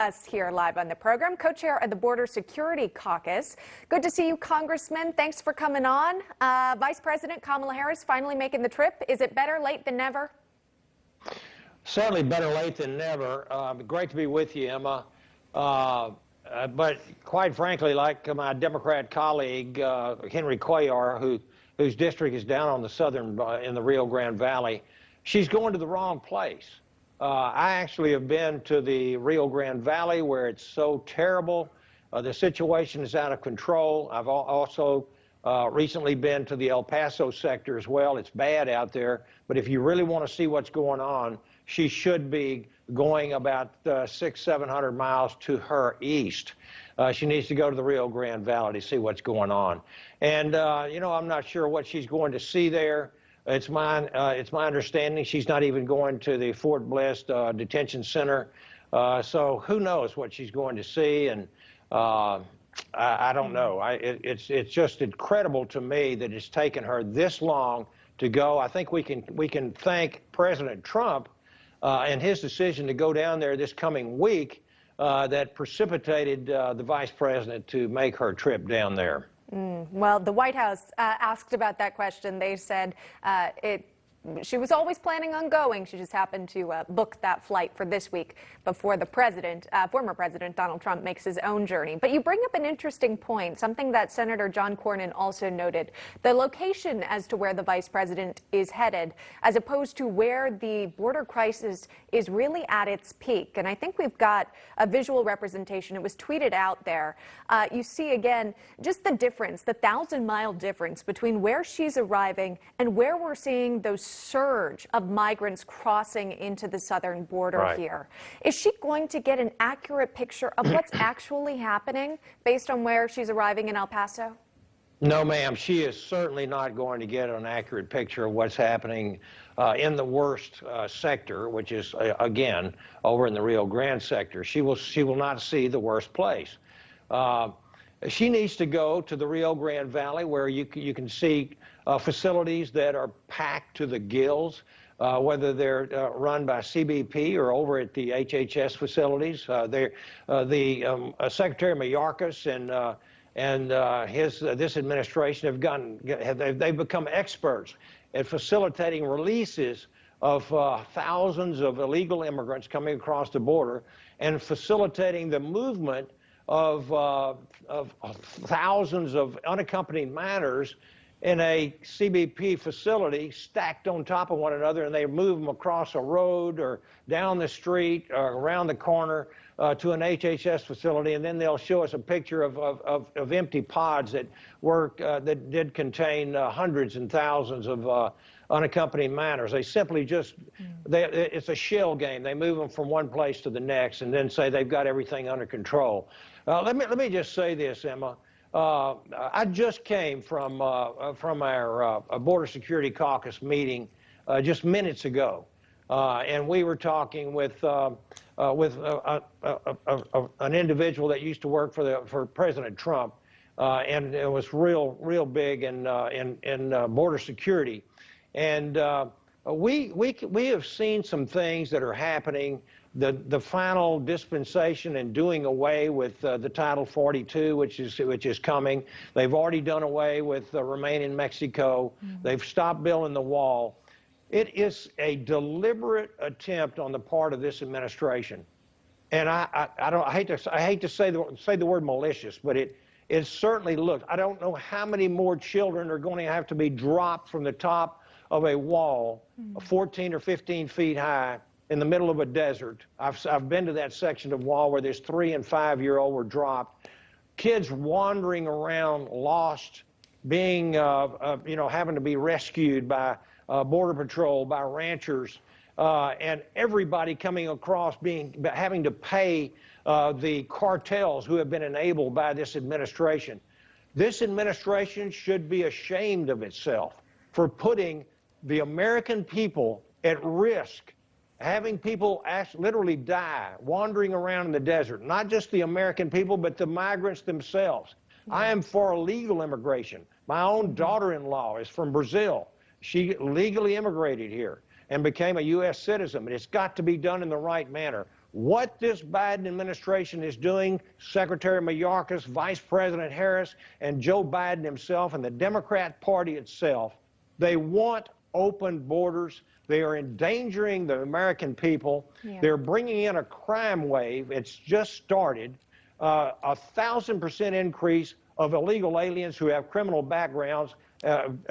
Us here live on the program, co-chair of the Border Security Caucus. Good to see you, Congressman. Thanks for coming on. Vice President Kamala Harris finally making the trip. Is it better late than never? Certainly better late than never. Great to be with you, Emma. But quite frankly, like my Democrat colleague, Henry Cuellar, whose district is down on the southern, in the Rio Grande Valley, she's going to the wrong place. I actually have been to the Rio Grande Valley where it's so terrible. The situation is out of control. I've also recently been to the El Paso sector as well. It's bad out there. But if you really want to see what's going on, she should be going about 600-700 miles to her east. She needs to go to the Rio Grande Valley to see what's going on. And, you know, I'm not sure what she's going to see there. It's my understanding she's not even going to the Fort Bliss detention center. So who knows what she's going to see, and I don't know. It's just incredible to me that it's taken her this long to go. I think we can thank President Trump and his decision to go down there this coming week that precipitated the vice president to make her trip down there. Well, the White House asked about that question. They said she was always planning on going. She just happened to book that flight for this week before the president, former President Donald Trump, makes his own journey. But you bring up an interesting point, something that Senator John Cornyn also noted, the location as to where the vice president is headed, as opposed to where the border crisis is really at its peak. And I think we've got a visual representation. It was tweeted out there. You see, again, just the difference, the 1,000-mile difference between where she's arriving and where we're seeing those surge of migrants crossing into the southern border here. Is she going to get an accurate picture of what's actually happening based on where she's arriving in El Paso? No, ma'am. She is certainly not going to get an accurate picture of what's happening in the worst sector, which is, again, over in the Rio Grande sector. She will not see the worst place. She needs to go to the Rio Grande Valley where you can see facilities that are packed to the gills, whether they're run by CBP or over at the HHS facilities. Secretary Mayorkas and this administration they've become experts at facilitating releases of thousands of illegal immigrants coming across the border and facilitating the movement of thousands of unaccompanied minors in a CBP facility stacked on top of one another, and they move them across a road or down the street or around the corner to an HHS facility, and then they'll show us a picture of empty pods that did contain hundreds and thousands of unaccompanied minors. They simply just, it's a shell game. They move them from one place to the next and then say they've got everything under control. Let me just say this, Emma. I just came from our Border Security Caucus meeting just minutes ago, and we were talking with an individual that used to work for President Trump, and it was real big in border security, and we have seen some things that are happening. The final dispensation and doing away with the Title 42, which is coming. They've already done away with Remain in Mexico. They've stopped building the wall. It is a deliberate attempt on the part of this administration, and I hate to say the word malicious, but it certainly looks. I don't know how many more children are going to have to be dropped from the top of a wall, 14 or 15 feet high, in the middle of a desert. I've been to that section of wall where this 3- and 5-year-old were dropped. Kids wandering around, lost, being, having to be rescued by Border Patrol, by ranchers, and everybody coming across having to pay the cartels who have been enabled by this administration. This administration should be ashamed of itself for putting the American people at risk, having people literally die, wandering around in the desert, not just the American people, but the migrants themselves. I am for legal immigration. My own daughter-in-law is from Brazil. She legally immigrated here and became a U.S. citizen, but it's got to be done in the right manner. What this Biden administration is doing, Secretary Mayorkas, Vice President Harris, and Joe Biden himself, and the Democrat Party itself, they want open borders. They are endangering the American people. Yeah. They're bringing in a crime wave. It's just started. 1,000% increase of illegal aliens who have criminal backgrounds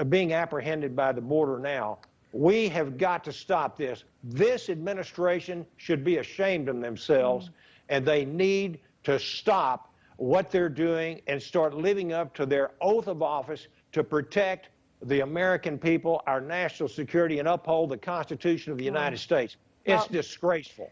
being apprehended by the border now. We have got to stop this. This administration should be ashamed of themselves, and they need to stop what they're doing and start living up to their oath of office to protect the American people, our national security, and uphold the Constitution of the United States. It's disgraceful.